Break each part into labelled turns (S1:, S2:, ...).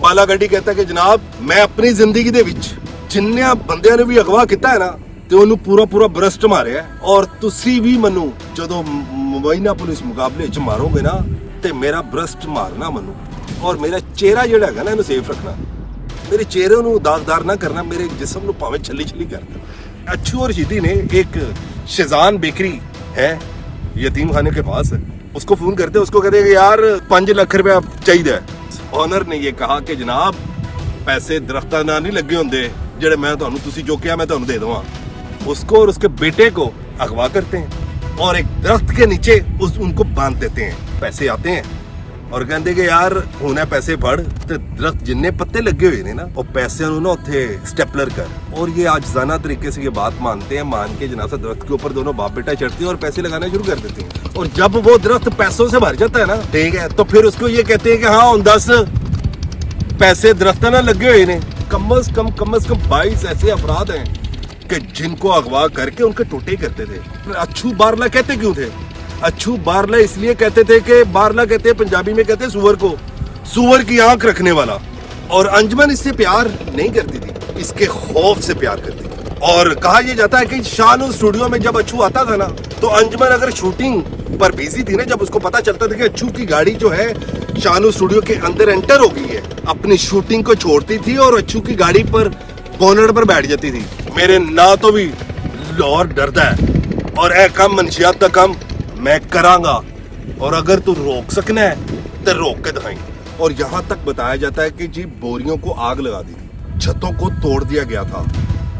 S1: ਬਾਲਾ ਗੱਡੀ ਕਹਿੰਦਾ ਕਿ ਜਨਾਬ ਮੈਂ ਆਪਣੀ ਜ਼ਿੰਦਗੀ ਦੇ ਵਿੱਚ ਜਿੰਨਿਆਂ ਬੰਦਿਆਂ ਨੇ ਵੀ ਅਗਵਾ ਕੀਤਾ ਹੈ ਨਾ ਤੇ ਉਹਨੂੰ ਪੂਰਾ ਬਰਸਟ ਮਾਰਿਆ ਔਰ ਤੁਸੀਂ ਵੀ ਮੈਨੂੰ ਜਦੋਂ ਮੁਬੈਨਾ ਪੁਲਿਸ ਮੁਕਾਬਲੇ 'ਚ ਮਾਰੋਗੇ ਨਾ ਤੇ ਮੇਰਾ ਬਰਸਟ ਮਾਰਨਾ ਮੈਨੂੰ ਔਰ ਮੇਰਾ ਚਿਹਰਾ ਜਿਹੜਾ ਹੈਗਾ ਨਾ ਇਹਨੂੰ ਸੇਫ ਰੱਖਣਾ मेरे चेहरे ਨੂੰ दागदार ना करना मेरे जिस्म ਨੂੰ ਭਾਵੇਂ ਛੱਲੀ ਕਰ देना। अच्छू और शीदी ने एक शेजान बेकरी है यतीम खाने के पास उसको फोन करते उसको कहते कि यार 5 लाख रुपया चाहिए। ऑनर ने ये कहा कि जनाब पैसे दरख्तां नाल नहीं लगे होंदे जेड़े मैं तुहानू तुसी जो कहा मैं तुहानू दे देवां। उसको और उसके बेटे को अगवा करते हैं और एक दरख्त के नीचे उनको बांध देते हैं। पैसे आते हैं और ਕਹਿੰਦੇ ਕਿ ਯਾਰ ਹੁਣੇ ਪੈਸੇ ਫੜ ਤੇ ਦਰਖਤ ਜਿੰਨੇ पत्ते लगे हुए ने ना और पैसे ਨੂੰ ना ਉੱਥੇ स्टेपलर कर और ये आजाना तरीके से ये बात मानते हैं। मान के जनाब से दरख्त के ऊपर दोनों बाप बेटा चढ़ते हैं और पैसे लगाना शुरू कर देते हैं और जब वो दरख्त पैसों से भर जाता है ना ठीक है तो फिर उसको ये कहते हैं कि हाँ 10 पैसे दरख्त ना लगे हुए ने। कम से कम 22 ऐसे अफराद हैं कि जिनको अगवा करके उनके टोटे करते थे। अच्छू बारला कहते क्यों थे? अच्छू बारला इसलिए कहते थे कि बारला कहते हैं पंजाबी में कहते हैं सुअर को, सुअर की आंख रखने वाला। और अंजमन इससे प्यार नहीं करती थी इसके खौफ से प्यार करती थी। और कहा यह जाता है कि शानू स्टूडियो में जब अच्छू आता था ना तो अंजमन अगर शूटिंग पर बिजी थी ना जब उसको पता चलता था कि अच्छू की गाड़ी जो है शानू स्टूडियो के अंदर एंटर हो गई है अपनी शूटिंग को छोड़ती थी और अच्छू की गाड़ी पर बोनट पर बैठ जाती थी। मेरे ना तो भी लाहौर डरदा है और ए कम मनशियात का कम मैं करांगा और अगर तू रोक सकना है तो रोक के दिखाई। और यहाँ तक बताया जाता है कि जी बोरियों को आग लगा दी थी, छतों को तोड़ दिया गया था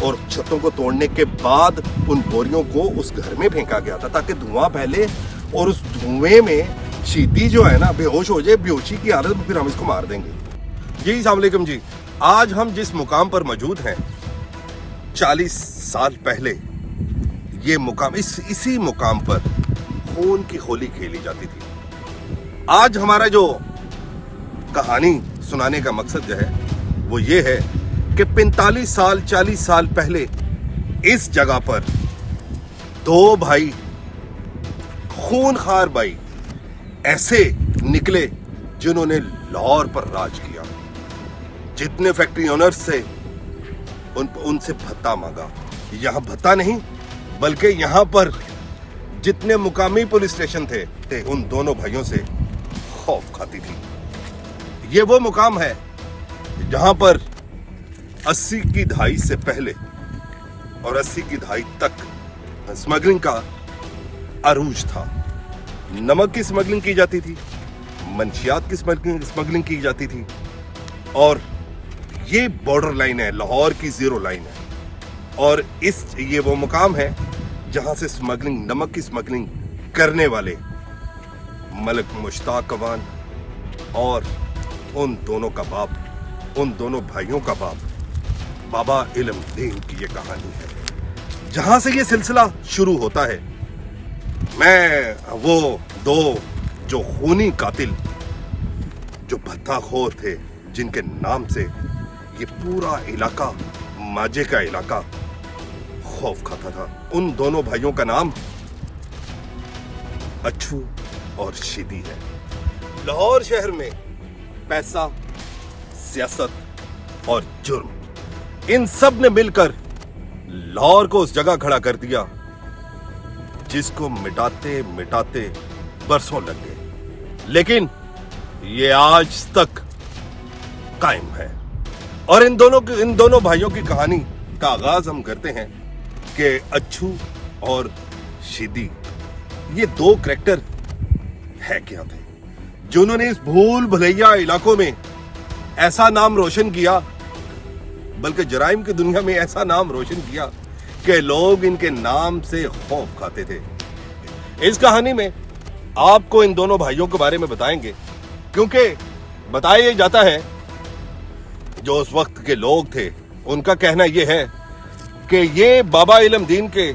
S1: और छतों को तोड़ने के बाद उन बोरियों को उस घर में फेंका गया था ताकि धुआं फैले और उस धुएं में शीदी जो है ना बेहोश हो जाए। बेहोशी की हालत में फिर हम इसको मार देंगे। जी अस्सलाम वालेकुम जी। आज हम जिस मुकाम पर मौजूद हैं 40 साल पहले ये मुकाम इसी मुकाम पर खून की होली खेली जाती थी। आज हमारा जो कहानी सुनाने का मकसद जो है वो ये है कि 45 साल 40 साल पहले इस जगह पर दो भाई खूनखार भाई ऐसे निकले जिन्होंने लाहौर पर राज किया। जितने फैक्ट्री ओनर्स से उनसे भत्ता मांगा। यहाँ भत्ता नहीं बल्कि यहाँ पर जितने मुकामी पुलिस स्टेशन थे उन दोनों भाइयों से खौफ खाती थी। ये वो मुकाम है जहां पर 80 की दहाई से पहले और 80 की दहाई तक स्मगलिंग का अरूज था। नमक की स्मगलिंग की जाती थी, मंशियात की स्मगलिंग की जाती थी और ये बॉर्डर लाइन है, लाहौर की जीरो लाइन है। और ये वो मुकाम है जहां से स्मगलिंग नमक की स्मगलिंग करने वाले मलिक मुश्ताक अवान और उन दोनों का बाप, उन दोनों भाइयों का बाप बाबा इल्म दीन की ये कहानी है। जहां से ये सिलसिला शुरू होता है मैं वो दो जो खूनी कातिल जो भत्ताखोर थे जिनके नाम से ये पूरा इलाका माजे का इलाका खौफ खाता था, उन दोनों भाइयों का नाम अच्छू और शीदी है। लाहौर शहर में पैसा, सियासत और जुर्म इन सब ने मिलकर लाहौर को उस जगह खड़ा कर दिया जिसको मिटाते मिटाते बरसों लग गए, लेकिन ये आज तक कायम है। और इन दोनों भाइयों की कहानी का आगाज हम करते हैं कि अच्छू और शीदी ये दो करैक्टर है क्या थे जिन्होंने इस भूल भुलैया इलाकों में ऐसा नाम रोशन किया, बल्कि जराइम की दुनिया में ऐसा नाम रोशन किया कि लोग इनके नाम से खौफ खाते थे। इस कहानी में आपको इन दोनों भाइयों के बारे में बताएंगे क्योंकि बताया जाता है जो उस वक्त के लोग थे उनका कहना यह है कि ये बाबा इल्म दीन के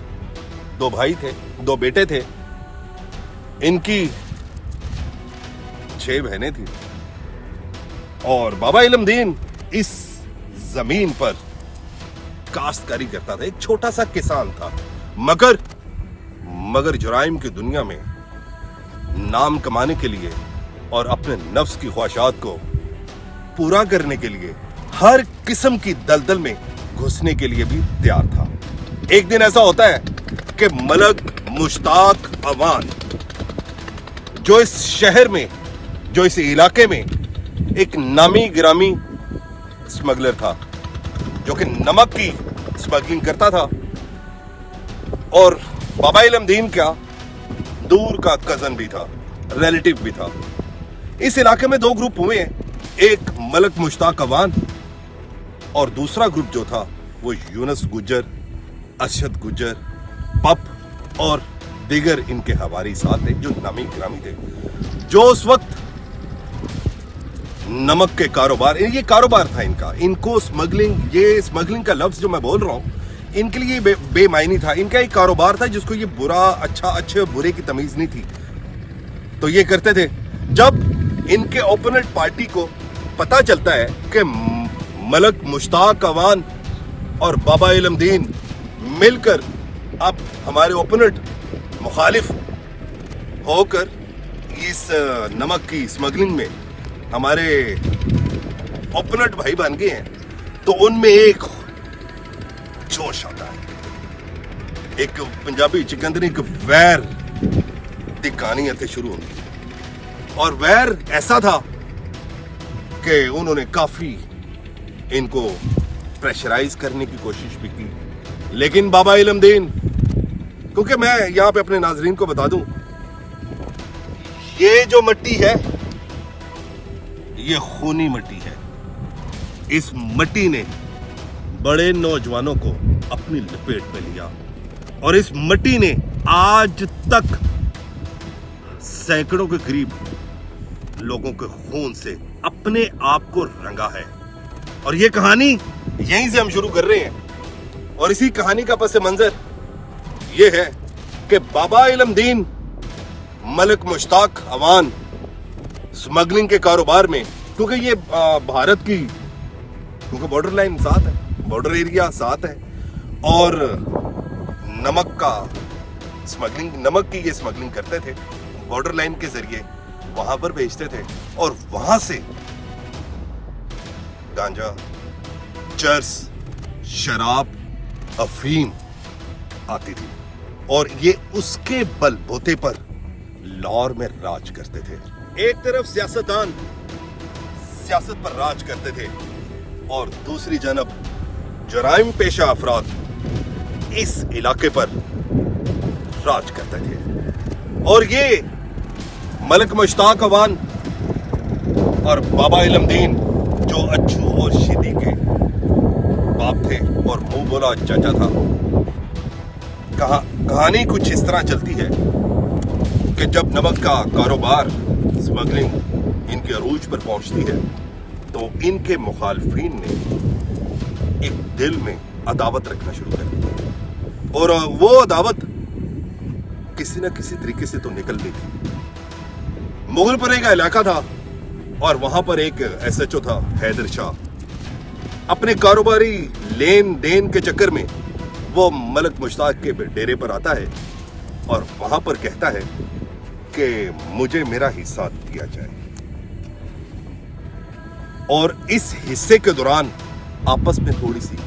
S1: दो भाई थे, दो बेटे थे। इनकी 6 बहनें थी और बाबा इल्म दीन इस जमीन पर काश्तकारी करता था, एक छोटा सा किसान था। मगर जुराइम की दुनिया में नाम कमाने के लिए और अपने नफ्स की ख्वाहिशात को पूरा करने के लिए हर किस्म की दलदल में घुसने के लिए भी तैयार था। एक दिन ऐसा होता है कि मलक मुश्ताक अवान, जो इस शहर में, जो इस इलाके में एक नामी गिरामी स्मगलर था, जो कि नमक की स्मगलिंग करता था, और बाबा इलमदीन का दूर का कजन भी था, रिलेटिव भी था। इस इलाके में दो ग्रुप हुए हैं, एक मलक मुश्ताक अवान और दूसरा ग्रुप जो था वो यूनुस गुज्जर, अरशद गुज्जर, पप और दीगर इनके हवारी साथ थे, जो नामी गिरामी थे, जो उस वक्त नमक के कारोबार, ये कारोबार था इनका। इनको स्मगलिंग, ये स्मगलिंग का लफ्ज जो मैं बोल रहा हूं, इनके लिए बेमायनी था। इनका एक कारोबार था जिसको ये बुरा अच्छा, अच्छे बुरे की तमीज नहीं थी। तो ये करते थे, जब इनके ओपोनेंट पार्टी को पता चलता है कि मलक मुश्ताक अवान और बाबा इलमदीन मिलकर अब हमारे ओपोनेंट मुखालिफ होकर इस नमक की स्मगलिंग में हमारे ओपोनेंट भाई बन गए हैं, तो उनमें एक जोश आता है, एक पंजाबी चिकंदरी एक वैर दी कहानी इत्थे शुरू होती है। और वैर ऐसा था कि उन्होंने काफी इनको प्रेशराइज करने की कोशिश भी की, लेकिन बाबा इलमदीन, क्योंकि मैं यहां पे अपने नाजरीन को बता दूं, ये जो मिट्टी है ये खूनी मिट्टी है। इस मिट्टी ने बड़े नौजवानों को अपनी लपेट में लिया और इस मिट्टी ने आज तक सैकड़ों के करीब लोगों के खून से अपने आप को रंगा है। और ये कहानी यहीं से हम शुरू कर रहे हैं। और इसी कहानी का पस मंजर ये है कि बाबा इलमदीन, मलक मुश्ताक अवान स्मगलिंग के कारोबार में, क्योंकि ये भारत की, क्योंकि बॉर्डर लाइन साथ है, बॉर्डर एरिया साथ है, और नमक का स्मगलिंग, नमक की ये स्मगलिंग करते थे, बॉर्डर लाइन के जरिए वहां पर भेजते थे, और वहां से गांजा, चर्स, शराब, अफीम आती थी, और ये उसके बलबूते पर लाहौर में राज करते थे। एक तरफ सियासतदान सियासत पर राज करते थे और दूसरी जानब जराइम पेशा अफराद इस इलाके पर राज करते थे। और ये मलक मुश्ताक अवान और बाबा इलमदीन, जो अच्छू और शीदी के बाप थे और मुंह बोला चाचा था, कहानी कुछ इस तरह चलती है कि जब नमक का कारोबार, स्मगलिंग इनके अरूज पर पहुंचती है, तो इनके मुखालफीन ने एक दिल में अदावत रखना शुरू कर दी, और वो अदावत किसी न किसी तरीके से तो निकलती थी। मुगलपुरे का इलाका था और वहां पर एक एसएचओ था, हैदर शाह। अपने कारोबारी लेन देन के चक्कर में वो मलक मुश्ताक के डेरे पर आता है और वहां पर कहता है कि मुझे मेरा हिस्सा दिया जाए। और इस हिस्से के दौरान आपस में थोड़ी सी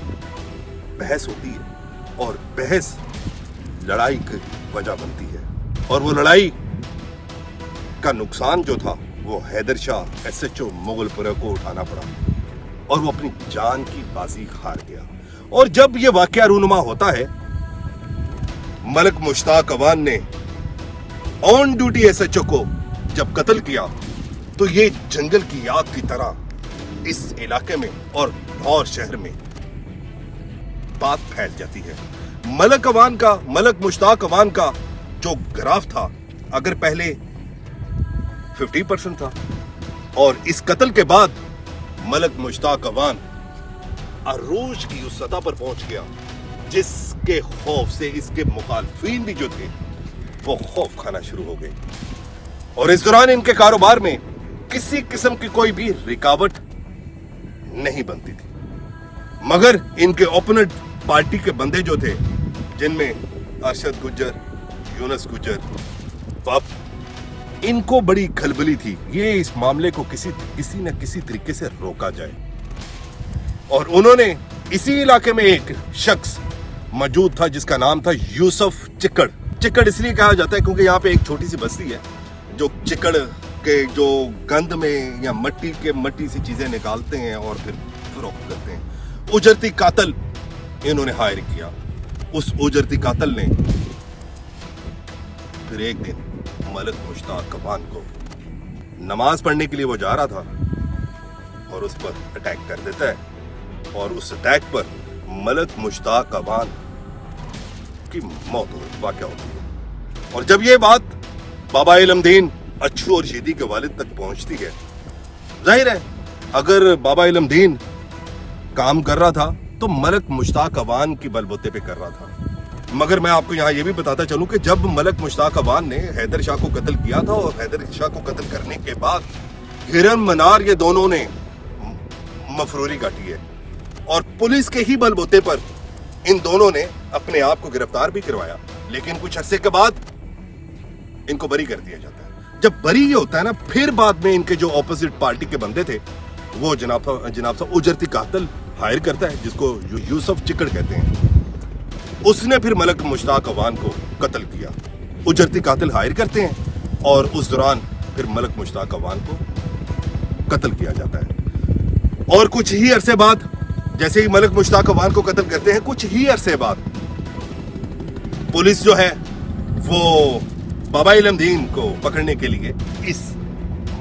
S1: बहस होती है और बहस लड़ाई की वजह बनती है, और वो लड़ाई का नुकसान जो था वो हैदर शाह एसएचओ मुगलपुरा को उठाना पड़ा और वो अपनी जान की बाजी हार गया। और जब ये वाकया रूनुमा होता है, मलक मुश्ताक अवान ने ऑन ड्यूटी एसएचओ को जब कत्ल किया, तो ये जंगल की आग की तरह इस इलाके में और लाहौर शहर में बात फैल जाती है। मलक मुश्ताक अवान का जो ग्राफ था, अगर पहले 50% था, और इस कत्ल के बाद मलक मुश्ताक अवान अरूज की उस सतह पर पहुंच गया जिसके खौफ से इसके मुखालफीन भी जो थे वो खौफ खाना शुरू हो गए। और इस दौरान इनके कारोबार में किसी किस्म की कोई भी रुकावट नहीं बनती थी, मगर इनके ओपोनेंट पार्टी के बंदे जो थे, जिनमें अरशद गुज्जर, यूनुस गुज्जर, पप, इनको बड़ी खलबली थी ये इस मामले को किसी न किसी तरीके से रोका जाए, और उन्होंने इसी इलाके में एक शख्स मौजूद था जिसका नाम था यूसुफ चिक्कड़। चिक्कड़ इसलिए कहा जाता है क्योंकि यहाँ पे एक छोटी सी बस्ती है जो चिक्कड़ के जो गंद में या मट्टी से चीजें निकालते हैं और फिर फरोख्त करते हैं। उजरती कातल इन्होंने हायर किया। उस उजरती कातल ने फिर एक दिन मलिक मुश्ताक अवान को, नमाज पढ़ने के लिए वो जा रहा था और उस पर अटैक कर देता है, और उस अटैक पर मलिक मुश्ताक अवान की मौत वाक़या होती है। और जब ये बात बाबा इल्मदीन अच्छू और शीदी के वालिद तक पहुंचती है, जाहिर है अगर बाबा इल्मदीन काम कर रहा था तो मलिक मुश्ताक अवान की बलबूते पे कर रहा था। मगर मैं आपको यहाँ ये भी बताता चलूं कि जब मलिक मुश्ताक अवान ने हैदर शाह को कत्ल किया था और हैदर शाह को कत्ल करने के बाद हिरन मनार ये दोनों ने मफरूरी काटी है, और पुलिस के ही बलबूते पर इन दोनों ने अपने आप को गिरफ्तार भी करवाया, लेकिन कुछ अरसे के बाद इनको बरी कर दिया जाता है। जब बरी ये होता है ना, फिर बाद में इनके जो ऑपोजिट पार्टी के बंदे थे वो जनाब साहब उजरती कातल हायर करता है जिसको यूसुफ चिक्कड़ कहते हैं। उसने फिर मलिक मुश्ताक अवान को कत्ल किया। उजरती कातिल हायर करते हैं और उस दौरान फिर मलिक मुश्ताक अवान को कत्ल किया जाता है। और कुछ ही अरसे बाद, जैसे ही मलिक मुश्ताक अवान को कत्ल करते हैं, कुछ ही अरसे बाद पुलिस जो है वो बाबा इल्मदीन को पकड़ने के लिए इस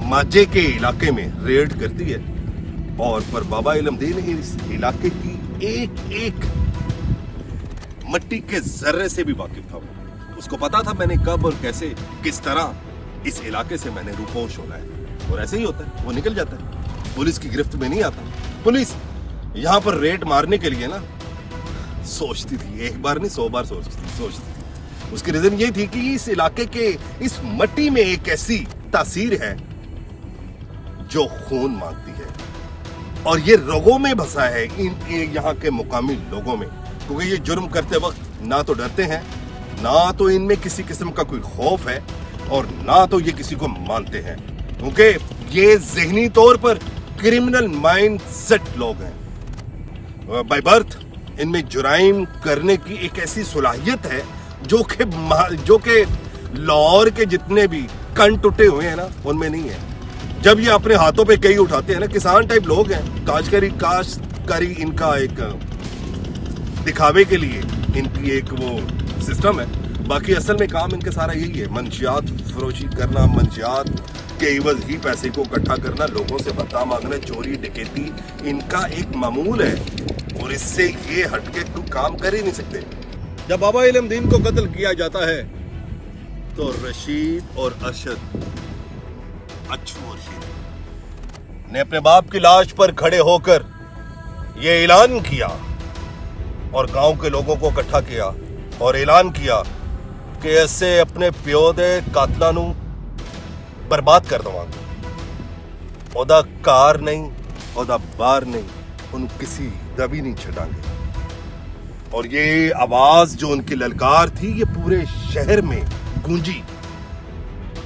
S1: माजे के इलाके में रेड करती है, और पर बाबा इल्मदीन इस इलाके की एक मट्टी के जर्रे से भी वाकिफ था। उसको पता था मैंने कब और कैसे किस तरह इस इलाके से मैंने रूपोश होना है, और ऐसे ही होता है, वो निकल जाता है, पुलिस की गिरफ्त में नहीं आता। पुलिस यहाँ पर रेड मारने के लिए ना सोचती थी, एक बार नहीं 100 बार सोचती थी। उसकी रीजन ये थी कि इस इलाके के इस मट्टी में एक ऐसी तासीर है जो खून मांगती है, और ये रगों में बसा है इन यहाँ के मुकामी लोगों में, क्योंकि ये जुर्म करते वक्त ना तो डरते हैं, ना तो इनमें किसी किस्म का कोई खौफ है, और ना तो ये किसी को मानते हैं, क्योंकि ये ज़हनी तौर पर क्रिमिनल माइंड सेट लोग हैं। बाय बर्थ इनमें जुराइम करने की एक ऐसी सलाहियत है जो कि लाहौर के जितने भी कण टूटे हुए हैं ना उनमें नहीं है। जब ये अपने हाथों पे कई उठाते हैं ना, किसान टाइप लोग हैं, काश्तकारी इनका एक दिखावे के लिए इनकी एक वो सिस्टम है, बाकी असल में काम इनके सारा यही है, मंशियात फरोशी करना, मंशियात के इवज ही पैसे को इकट्ठा करना, लोगों से भत्ता मांगना, चोरी डकैती इनका एक मामूल है, और इससे ये हटके कोई काम कर ही नहीं सकते। जब बाबा इल्मदीन को कत्ल किया जाता है तो रशीद और अरशद, अच्छू और शीदी ने अपने बाप की लाश पर खड़े होकर ये ऐलान किया और गांव के लोगों को इकट्ठा किया और ऐलान किया कि ऐसे अपने प्यो दे कातलां नूं बर्बाद कर दवांगे। ओदा कार नहीं, ओदा बार नहीं, उन किसी दा भी नहीं छड़ांगे। और ये आवाज जो उनकी ललकार थी ये पूरे शहर में गूंजी,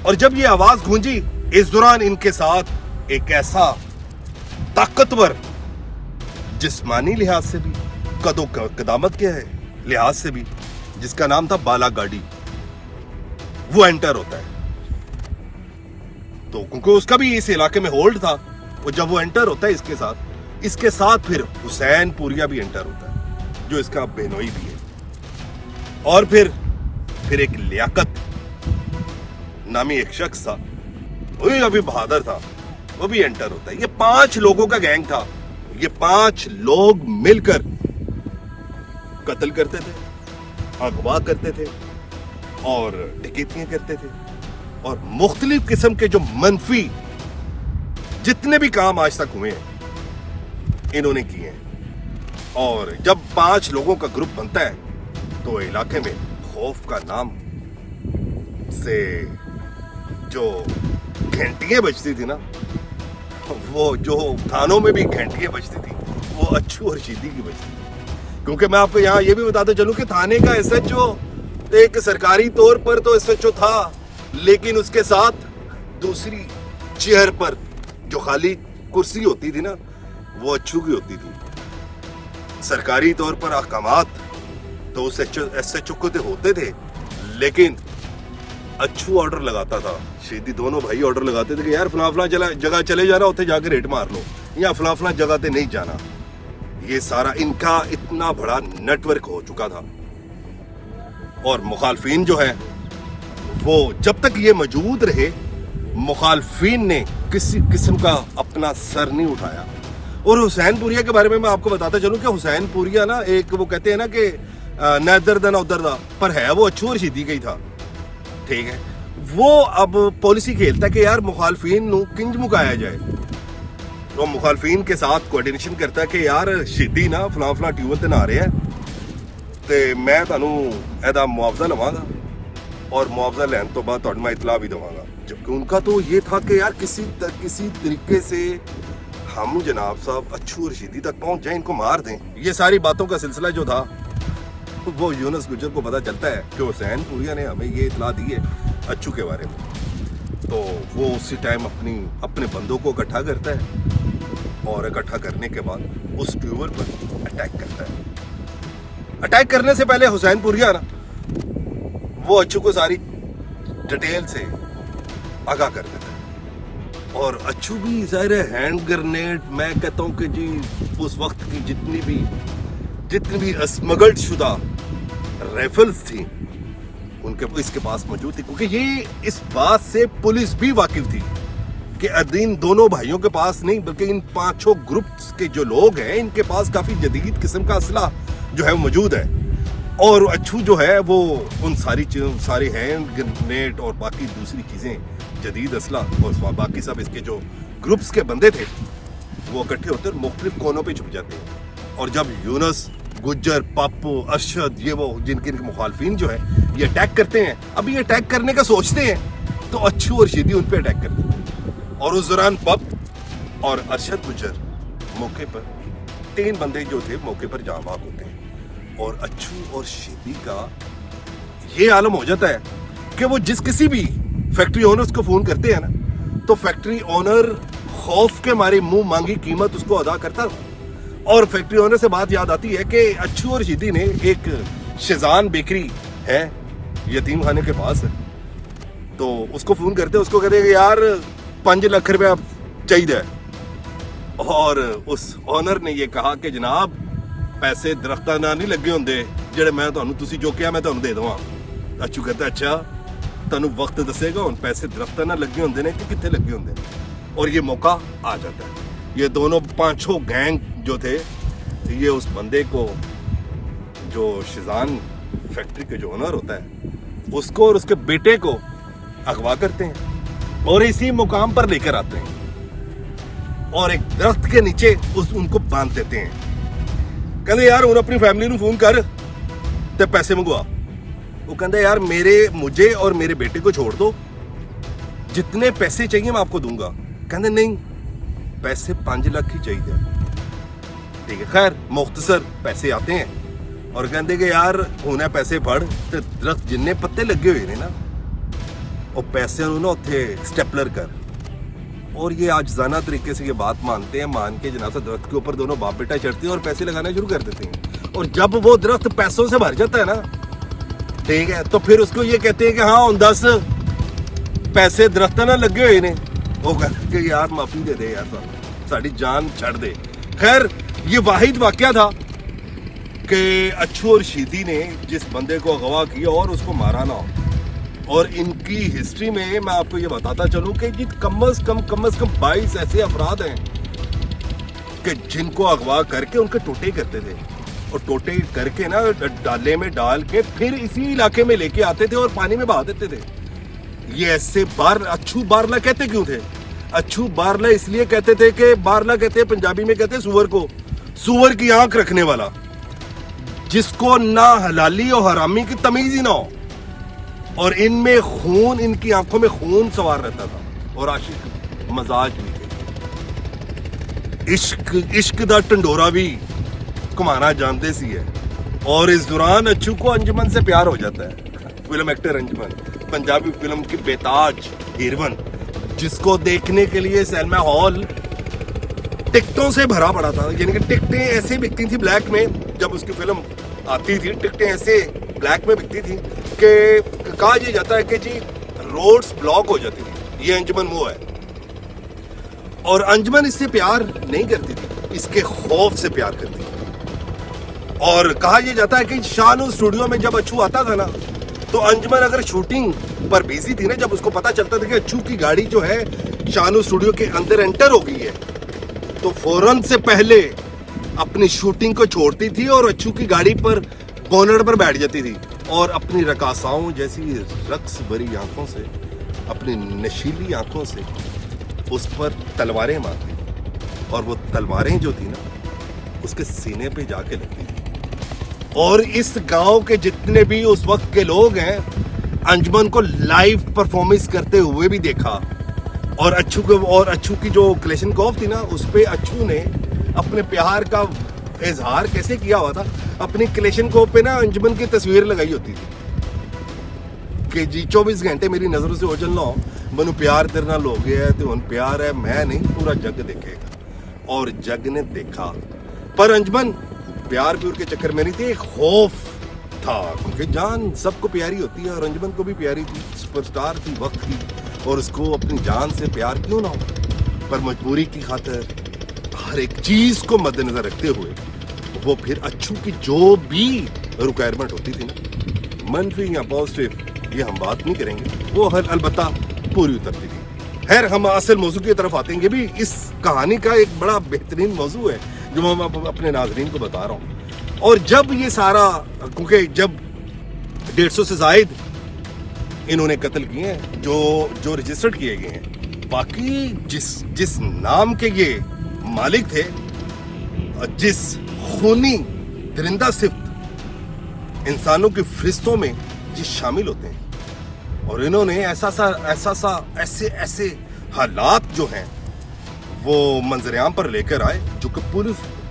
S1: और जब ये आवाज गूंजी इस दौरान इनके साथ एक ऐसा ताकतवर, जिस्मानी लिहाज से भी, कदामत के लिहाज से भी, जिसका नाम था बाला गाड़ी, वो एंटर होता है। तो क्योंकि उसका भी इस इलाके में होल्ड था, वो जब वो एंटर होता है इसके साथ फिर हुसैन पूरिया भी एंटर होता है जो इसका बेनोई भी है, और फिर एक लियाकत नामी एक शख्स था, वो भी अभी बहादुर था, वो भी एंटर होता है। ये 5 लोगों का गैंग था। ये 5 लोग मिलकर कत्ल करते थे, अगवा करते थे और डकैतियां करते थे, और मुख्तलिफ किस्म के जो मनफी जितने भी काम आज तक हुए हैं इन्होंने किए हैं। और जब 5 लोगों का ग्रुप बनता है तो इलाके में खौफ का नाम से जो घंटियां बजती थी ना, वो जो थानों में भी घंटियां बजती थी, वो अच्छू और शीदी की बजती थी। क्योंकि मैं आपको यहाँ ये भी बताता चलूं कि थाने का एसएचओ एक सरकारी तौर पर तो एसएचओ था, लेकिन उसके साथ दूसरी चेयर पर जो खाली कुर्सी होती थी ना, वो अच्छू की होती थी। सरकारी तौर पर अहकामात तो उस एसएचओ को तो होते थे, लेकिन अच्छू ऑर्डर लगाता था। सीधी दोनों भाई ऑर्डर लगाते थे कि यार फला फला जगह चले जाना, उत्थे जाके रेट मार लो, या फला फला जगह पे नहीं जाना। ये सारा इनका इतना बड़ा नेटवर्क हो चुका था। और मुखालफिन जो है वो जब तक ये मौजूद रहे, मुखालफिन ने किसी किस्म का अपना सर नहीं उठाया। और हुसैनपुरिया के बारे में मैं आपको बताता चलूं कि हुसैनपुरिया ना एक, वो कहते हैं ना कि नैदर दा ना उधर दा, पर है वो अच्छू और शीदी का ही था। ठीक है, वो अब पॉलिसी खेलता है कि यार मुखालफिन नू किंज मुकाया जाए। तो मुखालफिन के साथ कोऑर्डिनेशन करता है कि यार शीदी ना फला फला ट्यूबल ते ना रहे हैं, ਤੇ ਮੈਂ ਤੁਹਾਨੂੰ ਇਹਦਾ मुआवजा लवांगा और मुआवजा लेने तो बाद मैं इतला भी दूंगा। जबकि उनका तो ये था कि यार किसी तरीके से हम जनाब साहब अच्छू और शीदी तक पहुंच जाए, इनको मार दें। ये सारी बातों का सिलसिला जो था वो यूनुस गुजर को पता चलता है कि हुसैनपुरिया ने हमें ये इतला दी है अच्छू के बारे में। तो वो उसी टाइम अपने बंदों को इकट्ठा करता है और इकट्ठा करने के बाद उस ट्यूबल पर अटैक करता है। अटैक करने से पहले हुसैनपुरिया ना वो अच्छू को सारी डिटेल से आगाह कर देता है। और अच्छू भी ज़ाहिर है हैंड ग्रेनेड, मैं कहता हूँ कि जी उस वक्त की जितनी भी स्मगल्ड शुदा राइफल्स थी उनके इसके पास मौजूद थी, क्योंकि ये इस बात से पुलिस भी वाकिफ थी कि इन दोनों भाइयों के पास नहीं बल्कि इन 5 ग्रुप्स के जो लोग हैं इनके पास काफी जदीद किस्म का असला जो है मौजूद है। और अच्छू जो है वो उन सारी चीजों, सारे हैंड ग्रेनेड और बाकी दूसरी चीजें, जदीद असला और बाकी सब इसके जो ग्रुप्स के बंदे थे वो इकट्ठे होते और मुख्तलिफ कोनों पे छुप जाते हैं। और जब यूनुस, गुज्जर, पप्पू, अरशद, ये वो जिनके मुखालफिन जो है ये अटैक करते हैं, अभी ये अटैक करने का सोचते हैं तो अच्छू और शीदी उन पे अटैक करते हैं। और उस दौरान पप और अरशद गुज्जर मौके पर 3 बंदे जो थे मौके पर जाँ बाग होते हैं। और अच्छू और शीदी का ये आलम हो जाता है कि वो जिस किसी भी फैक्ट्री ओनर्स को फोन करते हैं ना, तो फैक्ट्री ओनर खौफ के मारे मुंह मांगी कीमत उसको अदा करता है। और फैक्ट्री ओनर से बात याद आती है कि अच्छू और शीदी ने एक शेजान बेकरी है यतीम खाने के पास है, तो उसको फोन करते हैं, उसको कहते हैं कि यार 5 लाख रुपया चाहिए। और उस ओनर ने ये कहा कि जनाब पैसे दरख्तां नाल नहीं लगे होंदे ਜਿਹੜੇ मैं ਤੁਹਾਨੂੰ ਤੁਸੀਂ ਜੋ ਕਿਹਾ मैं ਤੁਹਾਨੂੰ ਦੇ ਦਵਾਂ। अच्छू कहता अच्छा ਤੁਹਾਨੂੰ वक्त दसेगा हुण पैसे दरख्तां नाल लगे होंदे ने कि कित्थे लगे होंदे ने। और ये मौका आ जाता है। ये दोनों 5 गैंग जो थे ये उस बंदे को जो शिजान फैक्ट्री के जो ओनर होता है उसको और उसके बेटे को अगवा करते हैं और इसी मुकाम पर लेकर आते हैं और एक दरख्त के नीचे उनको बांध देते हैं। कहते यार हूँ अपनी फैमिली ਨੂੰ फोन कर ते पैसे मंगवा। वो कहते यार मुझे और मेरे बेटे को छोड़ दो, जितने पैसे चाहिए मैं आपको दूंगा। कहते नहीं पैसे 5 लाख ही चाहिए। ठीक है, खैर मुख्तसर पैसे आते हैं और कहते कि यार उन्हें पैसे फड़ ते दरख्त जिन्ने पत्ते लगे हुए ने ना वो पैसे ना उत्थे स्टेपलर कर। और ये आजाना तरीके से ये बात मानते हैं, मान के जनाब से दरख्त के ऊपर दोनों बाप बेटा चढ़ते हैं और पैसे लगाना शुरू कर देते हैं। और जब वो दरख्त पैसों से भर जाता है ना, ठीक है, तो फिर उसको ये कहते हैं कि हाँ 10 पैसे दरख्त ना लगे हुए ने। वो कहते कि यार माफी दे दे यार, साड़ी जान छड़ दे। खैर ये वाहिद वाकया था कि अच्छू और शीदी ने जिस बंदे को अगवा किया और उसको मारा ना। और इनकी हिस्ट्री में मैं आपको ये बताता चलूं कि जी कम से कम 22 ऐसे अफराद हैं कि जिनको अगवा करके उनके टोटे करते थे और टोटे करके ना डाले में डाल के फिर इसी इलाके में लेके आते थे और पानी में बहा देते थे। ये ऐसे अच्छू बारला कहते क्यों थे? अच्छू बारला इसलिए कहते थे कि बारला कहते हैं पंजाबी में कहते हैं सुअर को, सुअर की आंख रखने वाला, जिसको ना हलाली और हरामी की तमीज ही ना हो और इनमें खून, इनकी आंखों में खून सवार रहता था और आशिक मजाज भी थे। इश्क दा टंडोरा भी घुमाना जानते सी है। और इस दौरान अच्छू को अंजुमन से प्यार हो जाता है, फिल्म एक्टर अंजुमन, पंजाबी फिल्म की बेताज हीरोइन जिसको देखने के लिए सिनेमा हॉल टिकटों से भरा पड़ा था, यानी कि टिकटें ऐसे बिकती थी ब्लैक में, जब उसकी फिल्म आती थी टिकटें ऐसे ब्लैक में बिकती थी कि कहा यह जाता है कि जी रोड्स ब्लॉक हो जाती थी। ये अंजुमन वो है, और अंजुमन इससे प्यार नहीं करती थी, इसके खौफ से प्यार करती थी। और कहा यह जाता है कि शानू स्टूडियो में जब अच्छू आता था ना, तो अंजुमन अगर शूटिंग पर बिजी थी ना, जब उसको पता चलता था कि अच्छू की गाड़ी जो है शानू स्टूडियो के अंदर एंटर हो गई है, तो फौरन से पहले अपनी शूटिंग को छोड़ती थी और अच्छू की गाड़ी पर बोनट पर बैठ जाती थी और अपनी रकासाओं जैसी रक्स भरी आंखों से, अपनी नशीली आंखों से उस पर तलवारें मारती थी, और वो तलवारें जो थी ना उसके सीने पे जाके लगती थी। और इस गांव के जितने भी उस वक्त के लोग हैं, अंजुमन को लाइव परफॉर्मेंस करते हुए भी देखा। और अच्छू की जो क्लेशनकोफ थी ना, उस पे अच्छू ने अपने प्यार का इजहार कैसे किया हुआ था, अपनी क्लेशनकोफ पे ना अंजुमन की तस्वीर लगाई होती थी कि जी 24 घंटे मेरी नजरों से ओझल ना हो, मनु प्यार तेरे नाल हो गया है, तो प्यार है, मैं नहीं पूरा जग देखेगा। और जग ने देखा, पर अंजुमन प्यार प्यूर के चक्कर में नहीं थी, एक खौफ था, क्योंकि जान सबको प्यारी होती है और अंजुमन को भी प्यारी थी, सुपरस्टार थी वक्त की, और उसको अपनी जान से प्यार क्यों ना हो, पर मजबूरी की खातिर हर एक चीज को मद्देनजर रखते हुए वो फिर अच्छू की जो भी रिक्वायरमेंट होती थी ना, मंफी या पॉजिटिव ये हम बात नहीं करेंगे, वो हर अलबत्ता पूरी उतरती थी। खैर, हम असल मौजू की तरफ आते हैं। ये भी इस कहानी का एक बड़ा बेहतरीन मौजू है जो मैं अपने नाजरीन को बता रहा हूँ। और जब ये सारा, क्योंकि जब 150 से जायद इन्होंने कत्ल किए हैं जो रजिस्टर्ड किए गए हैं, बाकी जिस नाम के ये मालिक थे, जिस खूनी दरिंदा सिफ्त इंसानों की फरिश्तों में ये शामिल होते हैं, और इन्होंने ऐसे हालात जो हैं वो मंजरेआम पर लेकर आए, जो कि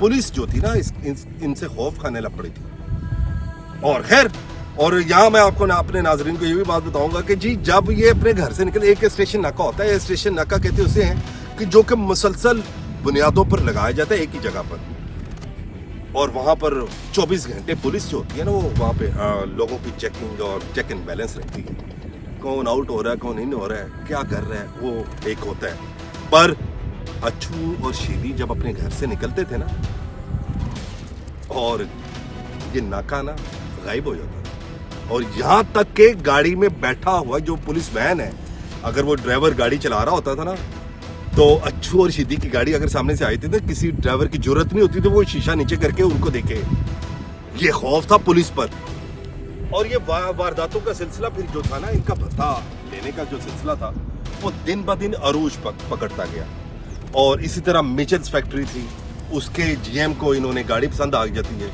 S1: पुलिस जो थी ना इनसे खौफ खाने लग पड़ी थी। और खैर, और यहाँ मैं आपको अपने नाजरीन को ये भी बात बताऊंगा कि जी जब ये अपने घर से निकले, एक स्टेशन नाका होता है, स्टेशन नाका कहते उसे हैं कि जो कि मुसलसल बुनियादों पर लगाया जाता है एक ही जगह पर, और वहां पर 24 घंटे पुलिस जो होती है ना, वो वहां पे लोगों की चेकिंग और चेक एंड बैलेंस रहती है, कौन आउट हो रहा है कौन इन हो रहा है, क्या कर रहा है, वो एक होता है। पर अच्छू और शीदी जब अपने घर से निकलते थे ना, और ये नाका ना गायब हो जाता था, और यहाँ तक के गाड़ी में बैठा हुआ जो पुलिस वैन है, अगर वो ड्राइवर गाड़ी चला रहा होता था ना, तो अच्छू और शीदी की गाड़ी अगर सामने से आई थी तो किसी ड्राइवर की जरूरत नहीं होती थी वो शीशा नीचे करके उनको देखे। ये खौफ था पुलिस पर। और ये वारदातों का सिलसिला फिर जो था ना, इनका भत्ता लेने का जो सिलसिला था, वो दिन ब दिन अरूज पकड़ता गया। और इसी तरह मिचल्स फैक्ट्री थी, उसके जीएम को इन्होंने गाड़ी पसंद आ जाती है,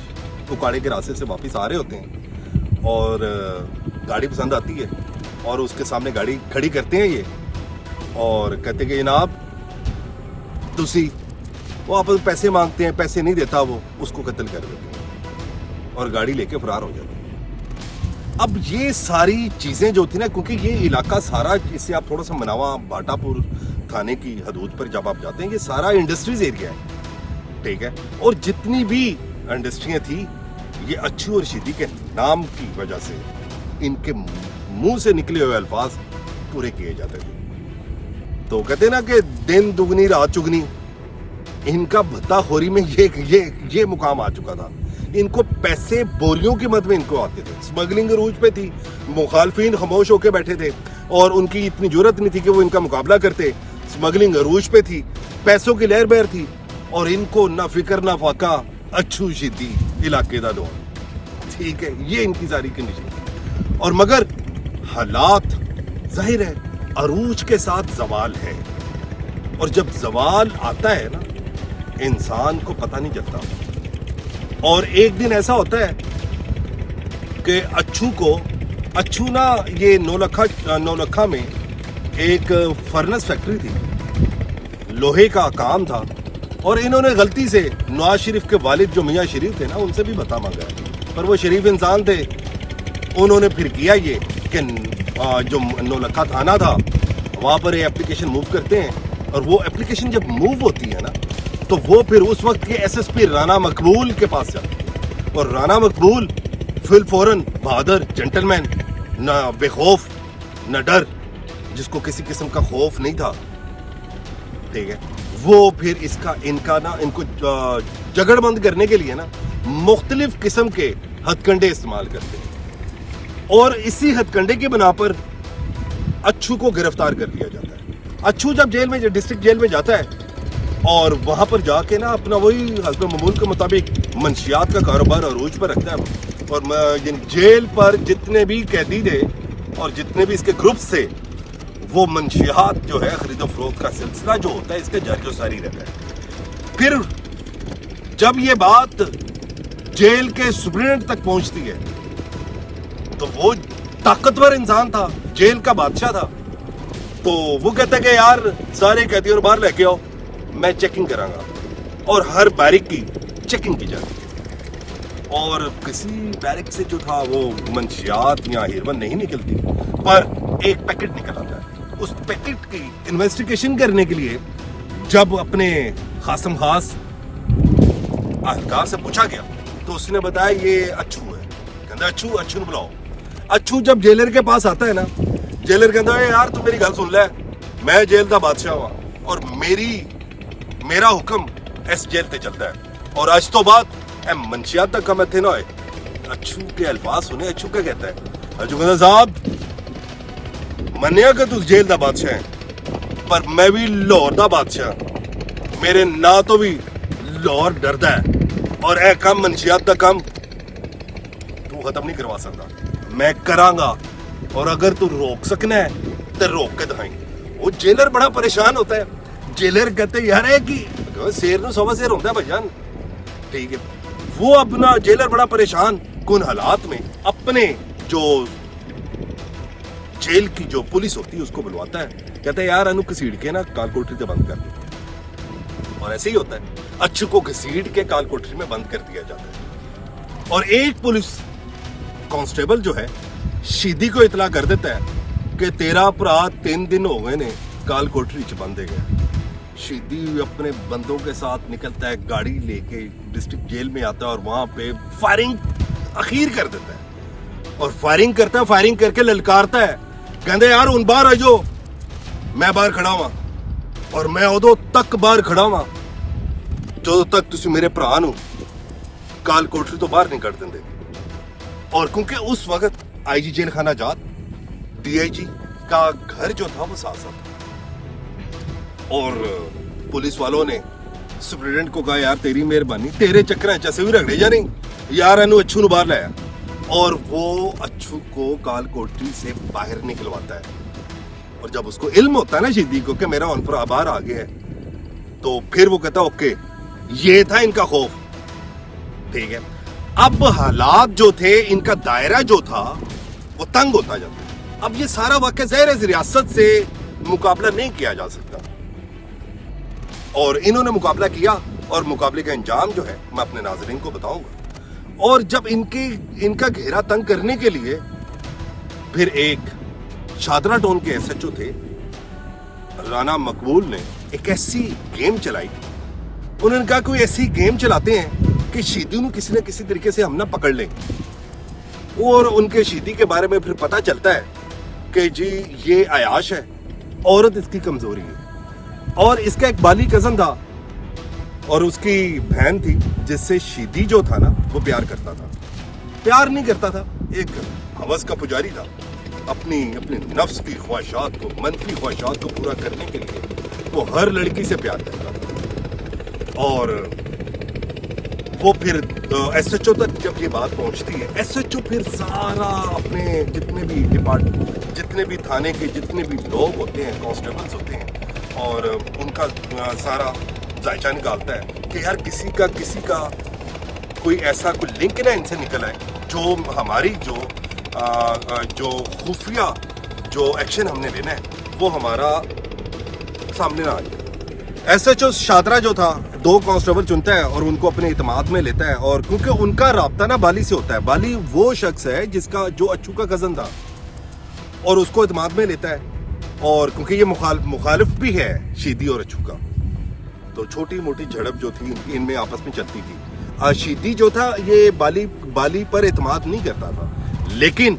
S1: उकाड़े के रास्ते से वापस आ रहे होते हैं और गाड़ी पसंद आती है, और उसके सामने गाड़ी खड़ी करते हैं ये, और कहते कि जनाब तुसी, वो आपस पैसे मांगते हैं, पैसे नहीं देता, वो उसको कत्ल कर देते हैं और गाड़ी लेके फरार हो जाते हैं। अब ये सारी चीजें जो थी ना, क्योंकि ये इलाका सारा, इससे आप थोड़ा सा मनावा भाटापुर थाने की हदूद पर जब आप जाते हैं, ये सारा इंडस्ट्रीज एरिया है, ठीक है, और जितनी भी इंडस्ट्रियां थी, ये अच्छू और शीदी के नाम की वजह से इनके मुंह से निकले हुए अल्फाज पूरे किए जाते थे। तो कहते ना कि दिन दुगनी रात चुगनी, इनका भत्ताखोरी में ये मुकाम आ चुका था। इनको पैसे बोरियों की मद में इनको आते थे, स्मगलिंग अरूज पे थी, मुखालफिन खामोश होकर बैठे थे और उनकी इतनी जरूरत नहीं थी कि वो इनका मुकाबला करते, स्मगलिंग अरूज पे थी, पैसों की लहर बहर थी, और इनको ना फिक्र ना फाका, अच्छू शीदी इलाके दा डॉन, ठीक है, ये इनकी सारी कंडीशन थी। और मगर हालात जाहिर है अरूज के साथ जवाल है, और जब जवाल आता है ना, इंसान को पता नहीं चलता। और एक दिन ऐसा होता है कि अच्छू ना, ये नौलखा में एक फर्नेस फैक्ट्री थी, लोहे का काम था, और इन्होंने गलती से नवाज शरीफ के वालिद जो मियाँ शरीफ थे ना, उनसे भी भत्ता मांगा है, पर वो शरीफ इंसान थे, उन्होंने फिर किया ये कि जो नौलखा थाना था वहां पर ये एप्लीकेशन मूव करते हैं और वो एप्लीकेशन जब मूव होती है ना तो वो फिर उस वक्त के एसएसपी राना मकबूल के पास जाती है और राना मकबूल फिल फौरन बहादुर जेंटलमैन, न बेखौफ न डर, जिसको किसी किस्म का खौफ नहीं था, ठीक है, वो फिर इनको जगड़बंद करने के लिए ना मुख्तलिफ किस्म के हथकंडे इस्तेमाल करते हैं और इसी हथकंडे की बिना पर अच्छू को गिरफ्तार कर लिया जाता है। अच्छू जब डिस्ट्रिक्ट जेल में जाता है और वहां पर जाके ना अपना वही हस्ब मामूल के मुताबिक मंशियात का कारोबार अरूज पर रखता है और जेल पर जितने भी कैदी थे और जितने भी इसके ग्रुप्स थे वो मंशियात जो है खरीदो फरोख्त का सिलसिला जो होता है इसके जारी सारी रहता है। फिर जब ये बात जेल के सुप्रीडेंट तक पहुंचती है तो वो ताकतवर इंसान था, जेल का बादशाह था, तो वो कहता है कि यार सारे कैदियों बाहर लेके आओ, मैं चेकिंग करांगा और हर बैरिक की चेकिंग की जाती है और किसी बैरिक से जो था वो मंशियात या हेरोइन नहीं निकलती पर एक पैकेट निकल आता है। उस पैकेट की इन्वेस्टिगेशन करने के लिए जब अपने खासम खास अहलकार से पूछा गया तो उसने बताया ये अच्छू है। कहता अच्छू ने बुलाओ। अच्छू जब जेलर के पास आता है ना, जेलर कहता है यार तू मेरी गल सुन ले, मैं जेल का बादशाह हुआ और मेरा हुक्म इस जेल पे चलता है और आज तो बाद मंशियात तक कम थे ना होए। अच्छू के अल्फाज सुने, अच्छू क्या कहता है? अच्छू कहता साहब मनिया कि तू जेल का बादशाह है पर मैं भी लाहौर का बादशाह, मेरे ना तो भी लाहौर डरदा है और ए कम मंशियात का कम तू खत्म नहीं करवा सकता, मैं करांगा और अगर तू रोक सकना है तो रोक के दिखाई। वो जेलर बड़ा परेशान होता है। जेलर कहते यार है कि शेर नु सवा शेर होता है भाईजान, ठीक है। वो अपना जेलर बड़ा परेशान कुन हालात में अपने जो जेल की जो पुलिस होती है उसको बुलवाता है, कहता है यार अनु घसीट के ना काल कोठरी से बंद कर दो और ऐसे ही होता है। अच्छू को घसीट के काल कोठरी में बंद कर दिया जाता है और एक पुलिस कांस्टेबल जो है शीदी को इतला कर देता है कि तेरा भरा 3 दिन हो गए ने काल कोठरी च बंद है गया। शीदी अपने बंदों के साथ निकलता है, गाड़ी लेके डिस्ट्रिक्ट जेल में आता है और वहां पे फायरिंग अखीर कर देता है और फायरिंग करता है, फायरिंग करके ललकारता है, कहते यार उन बाहर आ जाओ, मैं बाहर खड़ा हुआ और मैं उदों तक बाहर खड़ा हुआ जो तक तुसी मेरे भरा नू काल कोठरी तो बाहर नहीं कर देंगे। और क्योंकि उस वक्त आईजी जेल खाना जात डीआईजी का घर जो था वो साथ साथ और पुलिस वालों ने सुप्रीडेंट को कहा यार तेरी मेहरबानी, तेरे चक्कर चसे भी रगड़े जा नहीं यार अनु अच्छू नु बाहर लाया और वो अच्छू को काल कोठरी से बाहर निकलवाता है। और जब उसको इल्म होता है ना शीदी को कि मेरा उन पर बाहर आ गया है तो फिर वो कहता ओके ये था इनका खौफ, ठीक है। अब हालात जो थे, इनका दायरा जो था वो तंग होता जाता। अब ये सारा वाकया ज़ाहिर है रियासत से मुकाबला नहीं किया जा सकता और इन्होंने मुकाबला किया और मुकाबले का अंजाम जो है मैं अपने नाज़रीन को बताऊंगा। और जब इनका घेरा तंग करने के लिए फिर एक शादरा टाउन के एसएचओ थे राना मकबूल ने एक ऐसी गेम चलाई। उन्होंने कहा कोई ऐसी गेम चलाते हैं कि शीदी को किसी न किसी तरीके से हम ना पकड़ लें। और उनके शीदी के बारे में फिर पता चलता है कि जी ये अयाश है, औरत इसकी कमजोरी है और इसका एक बाली कजन था और उसकी बहन थी जिससे शीदी जो था ना वो प्यार करता था। प्यार नहीं करता था, एक हवस का पुजारी था, अपनी नफ्स की ख्वाहिशात को, मनफी ख्वाहिशात को पूरा करने के लिए वो हर लड़की से प्यार करता था। और वो फिर एसएचओ तक जब ये बात पहुंचती है, एसएचओ फिर सारा अपने जितने भी थाने के जितने भी लोग होते हैं, कांस्टेबल्स होते हैं और उनका सारा जायजा निकालता है कि यार किसी का कोई ऐसा कोई लिंक ना इनसे निकल आए जो हमारी जो खुफिया जो एक्शन हमने लेना है वो हमारा सामने ना आ जाए। एसएचओ शादरा जो था 2 कांस्टेबल चुनता है और उनको अपने इत्मीनान में लेता है और क्योंकि उनका राब्ता ना बाली से होता है। बाली वो शख्स है जिसका जो अच्छू का कजन था और उसको इत्मीनान में लेता है और क्योंकि ये मुखालिफ भी है शीदी और अच्छू का, तो छोटी मोटी झड़प जो थी इनमें आपस में चलती थी। शीदी जो था ये बाली पर एतमाद नहीं करता था, लेकिन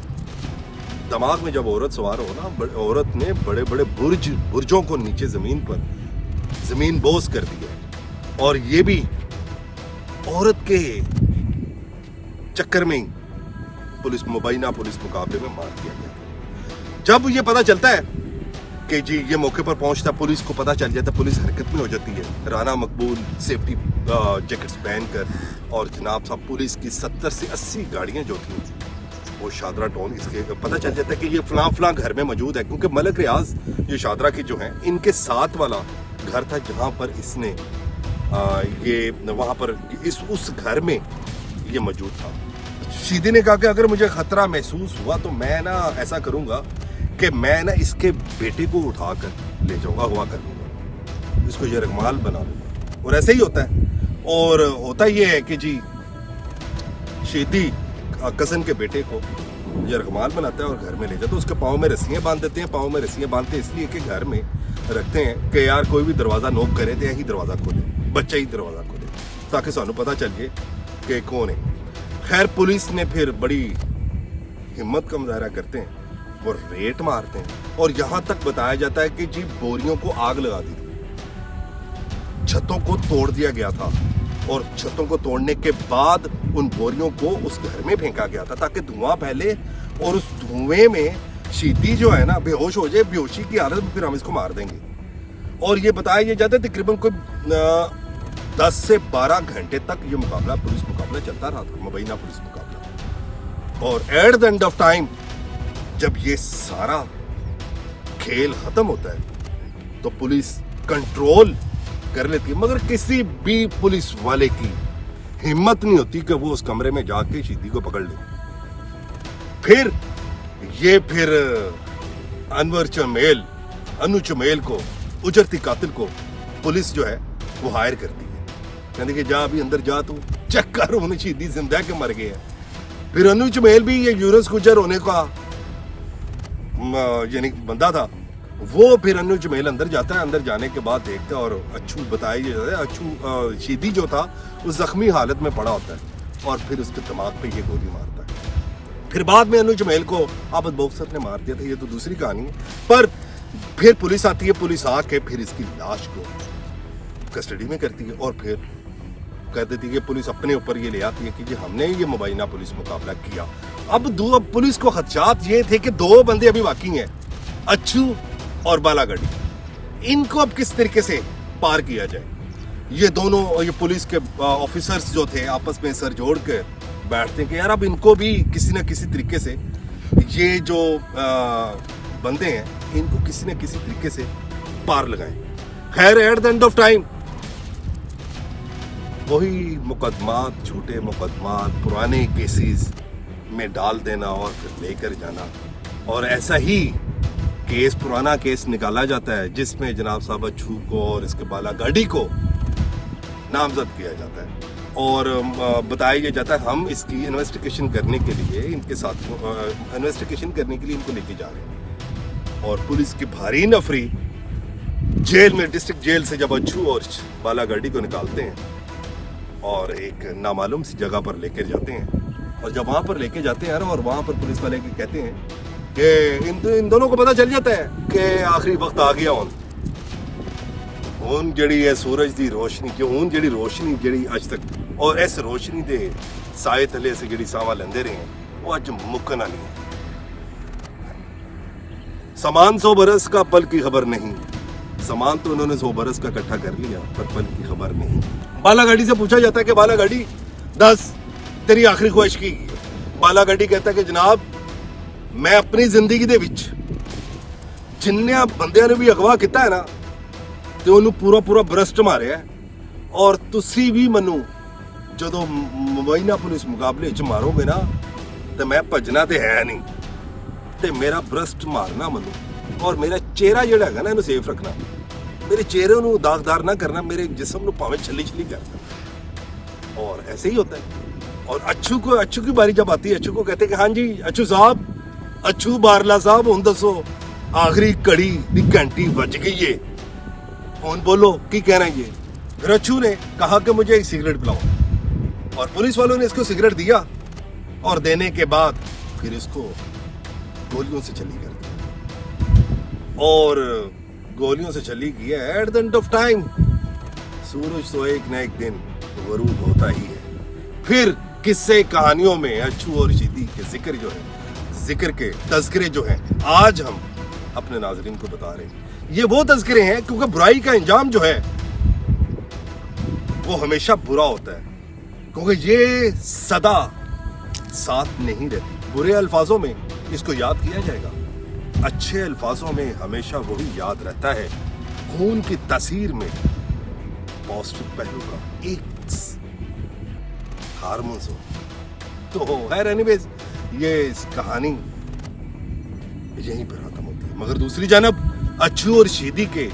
S1: दिमाग में जब औरत सवार हो ना, औरत ने बड़े बड़े बुर्जों को नीचे जमीन बोस कर दिया, और ये भी औरत के चक्कर में ही मुबैना पुलिस मुकाबले में मार दिया गया। जब ये पता चलता है कि जी ये मौके पर पहुंचता, पुलिस को पता चल जाता, पुलिस हरकत में हो जाती है। राना मकबूल सेफ्टी जैकेट्स पहनकर, और जनाब साहब पुलिस की 70 से 80 गाड़ियां जो थी वो शादरा टाउन, इसके पता चल जाता है कि ये फलां घर में मौजूद है, क्योंकि मलक रियाज ये शादरा के जो हैं इनके साथ वाला घर था जहां पर इसने ये वहां पर उस घर में ये मौजूद था। शीदी ने कहा कि अगर मुझे खतरा महसूस हुआ तो मैं ना ऐसा करूंगा कि मैं ना इसके बेटे को उठाकर ले जाऊंगा, अगवा कर लूंगा, इसको ये रगमाल बना लूंगा। और ऐसे ही होता है। और होता ये है कि जी शीदी कजन के बेटे को ये रगमाल बनाता है और घर में ले जाता है। उसके पाँव में रस्सियां बांध देते हैं। पाँव में रस्सियां बांधते इसलिए कि घर में रखते हैं कि यार कोई भी दरवाजा नोक करे तो यही दरवाजा खोले, बच्चा ही दरवाजा खोले, ताकि सानू पता चल जाए कि कौन है। खैर पुलिस ने फिर बड़ी हिम्मत का मुजाहरा करते हैं और रेट मारते हैं, और यहां तक बताया जाता है कि जी बोरियों को आग लगा दी थी, छतों को तोड़ दिया गया था, और छतों को तोड़ने के बाद उन बोरियों को उस घर में फेंका गया था ताकि धुआं फैले, और उस धुएं में शीदी जो है ना बेहोश हो जाए, बेहोशी की हालत में फिर हम इसको मार देंगे। और ये बताया जाता है तकरीबन कोई 10 से 12 घंटे तक ये मुकाबला, पुलिस मुकाबला चलता रहा था, मुबैना पुलिस मुकाबला। और eight the end of time जब ये सारा खेल खत्म होता है तो पुलिस कंट्रोल कर लेती है, मगर किसी भी पुलिस वाले की हिम्मत नहीं होती कि वो उस कमरे में जाके शीदी को पकड़ ले। फिर अनु चमेल को, उजरती कातिल को पुलिस जो है वो हायर करती है, कहते कि जा अभी अंदर जा, तू चेक कर उन्हें शीदी जिंदा के मर गए हैं। फिर अनु चमेल भी ये यूनुस गुजर होने का यानी बंदा था, वो फिर अनु चमेल अंदर जाता है। अंदर जाने के बाद देखता है और अच्छू बताया जाता है, अच्छू शीदी जो था उस जख्मी हालत में पड़ा होता है, और फिर उसके दिमाग पे ये गोली मारता है। फिर बाद में अनु चमेल को आबद बॉक्सर ने मार दिया था, ये तो दूसरी कहानी है। पर फिर पुलिस आती है, पुलिस आके फिर इसकी लाश को कस्टडी में करती है, और फिर कह देती है, पुलिस अपने ऊपर ये ले आती है कि जी हमने ये मुबैना पुलिस मुकाबला किया। अब पुलिस को खदशात ये थे कि 2 बंदे अभी बाकी हैं, अच्छू और बालागढ़ी, इनको अब किस तरीके से पार किया जाए। ये दोनों ये पुलिस के ऑफिसर्स जो थे आपस में सर जोड़ के बैठते हैं कि यार अब इनको भी किसी न किसी तरीके से, ये जो बंदे हैं इनको किसी न किसी तरीके से पार लगाएं। खैर eight the end of time वही मुकदमात, झूठे मुकदमात, पुराने केसेस में डाल देना और फिर लेकर जाना, और ऐसा ही पुराना केस निकाला जाता है जिसमें जनाब साहब अच्छू को और इसके बालागढ़ी को नामजद किया जाता है, और बताया जाता है हम इसकी इन्वेस्टिगेशन करने के लिए इनके साथ इन्वेस्टिगेशन करने के लिए इनको लेके जा रहे हैं। और पुलिस की भारी नफरी जेल में, डिस्ट्रिक्ट जेल से जब अच्छू और बालागढ़ी को निकालते हैं और एक नामालूम सी जगह पर लेकर जाते हैं, और जब वहां पर लेके जाते हैं और वहां पर पुलिस वाले कहते हैं कि इन दोनों को पता चल जाता है कि आखिरी वक्त आ गया ਹੁਣ ਜਿਹੜੀ ਹੈ ਸੂਰਜ ਦੀ ਰੋਸ਼ਨੀ, ਕਿ ਹੁਣ ਜਿਹੜੀ ਰੋਸ਼ਨੀ ਜਿਹੜੀ ਅੱਜ ਤੱਕ, ਔਰ ਇਸ ਰੋਸ਼ਨੀ ਦੇ ਸਾਏ ਥੱਲੇ ਅਸੀਂ ਜਿਹੜੀ ਸਾਵਾਂ ਲੈਂਦੇ ਰਹੇ ਹਾਂ, ਉਹ ਅੱਜ ਮੁੱਕਣ ਵਾਲੀ ਹੈ। सामान 100 बरस का पल की खबर नहीं, सामान तो उन्होंने 100 बरस का इकट्ठा कर लिया पर पल की खबर नहीं। बालागढ़ी से पूछा जाता है कि बालागढ़ी 10 तेरी आखिरी ख्वाहिश की। बालागढ़ी कहता है कि जनाब मैं अपनी जिंदगी ਦੇ ਵਿੱਚ ਜਿੰਨਿਆਂ ਬੰਦਿਆਂ ਨੂੰ ਵੀ ਅਗਵਾ ਕੀਤਾ ਹੈ ਨਾ ਤੇ ਉਹਨੂੰ ਪੂਰਾ ਬਰਸਟ ਮਾਰਿਆ, ਔਰ ਤੁਸੀਂ ਵੀ ਮੈਨੂੰ ਜਦੋਂ ਮੁਬੈਨਾ ਪੁਲਿਸ ਮੁਕਾਬਲੇ 'ਚ ਮਾਰੋਗੇ ਨਾ ਤੇ ਮੈਂ ਭੱਜਣਾ ਤੇ ਹੈ ਨਹੀਂ, ਤੇ ਮੇਰਾ ਬਰਸਟ ਮਾਰਨਾ ਮੈਨੂੰ, ਔਰ ਮੇਰਾ ਚਿਹਰਾ ਜਿਹੜਾ ਹੈਗਾ ਨਾ ਇਹਨੂੰ ਸੇਫ ਰੱਖਣਾ, मेरे चेहरे ਨੂੰ दागदार ना करना, मेरे जिस्म ਨੂੰ ਭਾਵੇਂ ਛੱਲੀ करना। और ऐसे ही होता है। और अच्छू की बारी जब आती है, अच्छू को कहते हैं कि हाँ जी अच्छू साहब, अच्छू बारला साहब ਹੁਣ ਦੱਸੋ आखिरी कड़ी दी घंटी बज गई है। फोन बोलो की कहना ये। फिर अच्छू ने कहा कि मुझे एक सिगरेट पिलाओ और पुलिस वालों ने इसको सिगरेट दिया और देने के बाद फिर इसको गोलियों से छली कर दी और गोलियों से छली की है। At the end of time सूरज तो एक न एक दिन गरूब होता ही है। फिर किस्से कहानियों में अच्छू और शीदी के जिक्र जो है, जिक्र के तज़किरे जो हैं, आज हम अपने नाज़रीन को बता रहे हैं। ये वो तज़किरे हैं क्योंकि बुराई का अंजाम जो है वो हमेशा बुरा होता है, क्योंकि ये सदा साथ नहीं रहती। बुरे अल्फाजों में इसको याद किया जाएगा, अच्छे अल्फाजों में हमेशा वही याद रहता है। खून की तासीर में पॉजिटिव पहलू का एक हार्मोन्स हो। तो खैर एनीवेज ये इस कहानी यहीं पर खत्म होती है, मगर दूसरी जानब अच्छू और शीदी के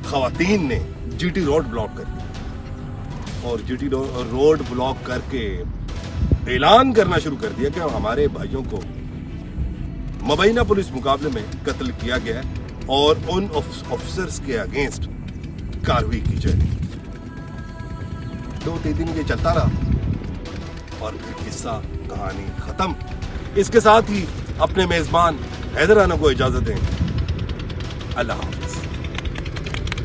S1: खवातीन ने जीटी रोड ब्लॉक कर दिया और जीटी रोड ब्लॉक करके ऐलान करना शुरू कर दिया कि हमारे भाइयों को मुबैना पुलिस मुकाबले में कत्ल किया गया है और उन ऑफिसर्स के अगेंस्ट कार्रवाई की जाएगी। 2-3 दिन ये चलता रहा और फिर किस्सा कहानी खत्म। इसके साथ ही अपने मेजबान हैदर राना को इजाजत दें। अल्लाह।